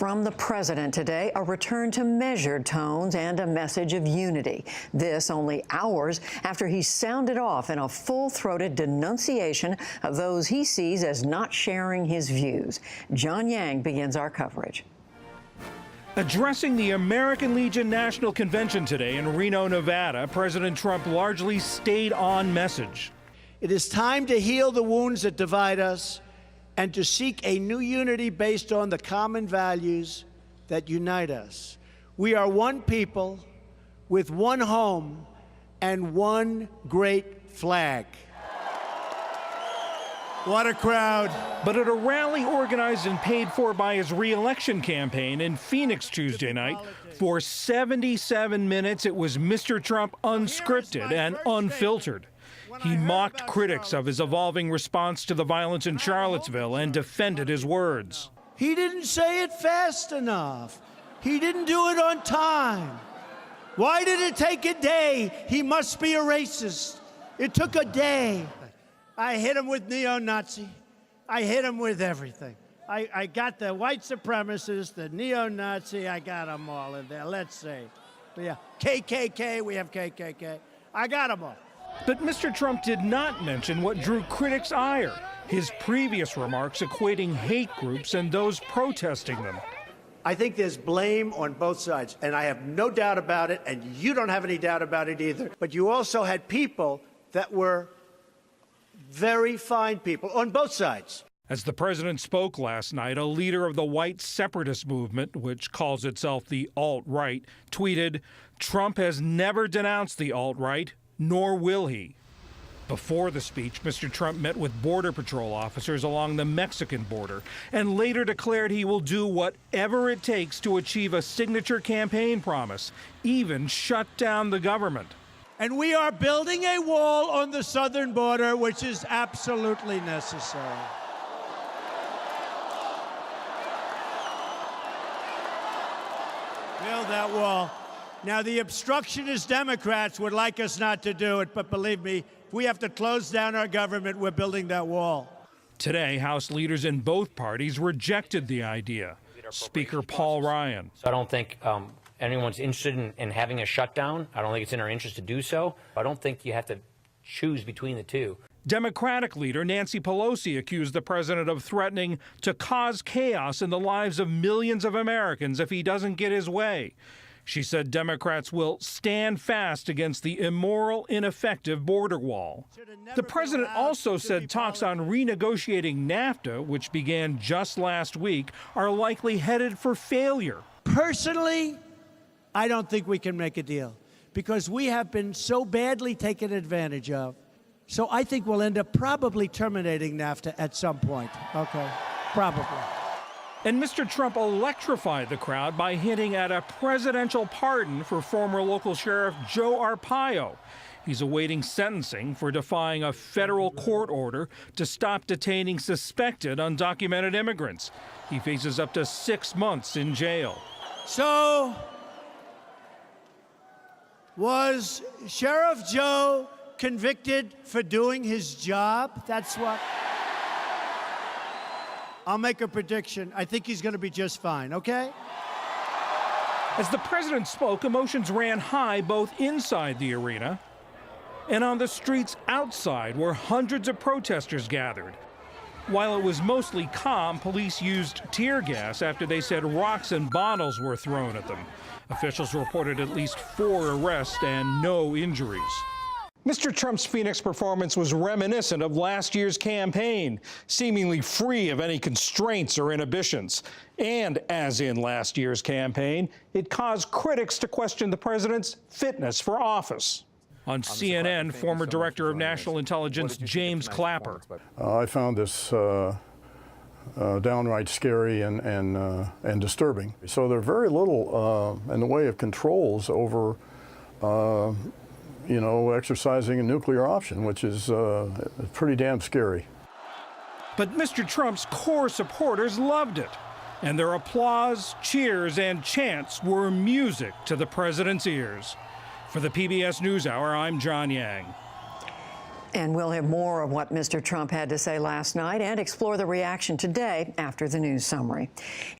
From the president today, a return to measured tones and a message of unity. This only hours after he sounded off in a full-throated denunciation of those he sees as not sharing his views. John Yang begins our coverage. Addressing the American Legion National Convention today in Reno, Nevada, President Trump largely stayed on message. It is time to heal the wounds that divide us and to seek a new unity based on the common values that unite us. We are one people with one home and one great flag. What a crowd. But at a rally organized and paid for by his re-election campaign in Phoenix Tuesday night, for 77 minutes it was Mr. Trump unscripted and unfiltered. He mocked critics of his evolving response to the violence in Charlottesville and defended his words. He didn't say it fast enough. He didn't do it on time. Why did it take a day? He must be a racist. It took a day. I hit him with neo-Nazi. I hit him with everything. I got the white supremacists, the neo-Nazi, I got them all in there. Let's see. Yeah, KKK, we have KKK. I got them all. But Mr. Trump did not mention what drew critics' ire, his previous remarks equating hate groups and those protesting them. I think there's blame on both sides, and I have no doubt about it, and you don't have any doubt about it either. But you also had people that were very fine people on both sides. As the president spoke last night, a leader of the white separatist movement, which calls itself the alt-right, tweeted, "Trump has never denounced the alt-right, nor will he." Before the speech, Mr. Trump met with Border Patrol officers along the Mexican border and later declared he will do whatever it takes to achieve a signature campaign promise, even shut down the government. And we are building a wall on the southern border, which is absolutely necessary. Build that wall. Now, the obstructionist Democrats would like us not to do it, but believe me, if we have to close down our government, we're building that wall. Today, House leaders in both parties rejected the idea. Speaker Paul Ryan. So I don't think anyone's interested in having a shutdown. I don't think it's in our interest to do so. I don't think you have to choose between the two. Democratic leader Nancy Pelosi accused the president of threatening to cause chaos in the lives of millions of Americans if he doesn't get his way. She said Democrats will stand fast against the immoral, ineffective border wall. The president also said talks on renegotiating NAFTA, which began just last week, are likely headed for failure. Personally, I don't think we can make a deal because we have been so badly taken advantage of. So I think we'll end up probably terminating NAFTA at some point. Okay, probably. And Mr. Trump electrified the crowd by hinting at a presidential pardon for former local sheriff Joe Arpaio. He's awaiting sentencing for defying a federal court order to stop detaining suspected undocumented immigrants. He faces up to 6 months in jail. So, was Sheriff Joe convicted for doing his job? That's what... I'll make a prediction. I think he's going to be just fine, okay? As the president spoke, emotions ran high both inside the arena and on the streets outside where hundreds of protesters gathered. While it was mostly calm, police used tear gas after they said rocks and bottles were thrown at them. Officials reported at least 4 arrests and no injuries. Mr. Trump's Phoenix performance was reminiscent of last year's campaign, seemingly free of any constraints or inhibitions. And as in last year's campaign, it caused critics to question the president's fitness for office. On CNN, former Director of National Intelligence James Clapper. I found this downright scary and disturbing. So there are very little in the way of controls over exercising a nuclear option, which is pretty damn scary. But Mr. Trump's core supporters loved it, and their applause, cheers, and chants were music to the president's ears. For the PBS NewsHour, I'm John Yang. And we'll hear more of what Mr. Trump had to say last night and explore the reaction today after the news summary.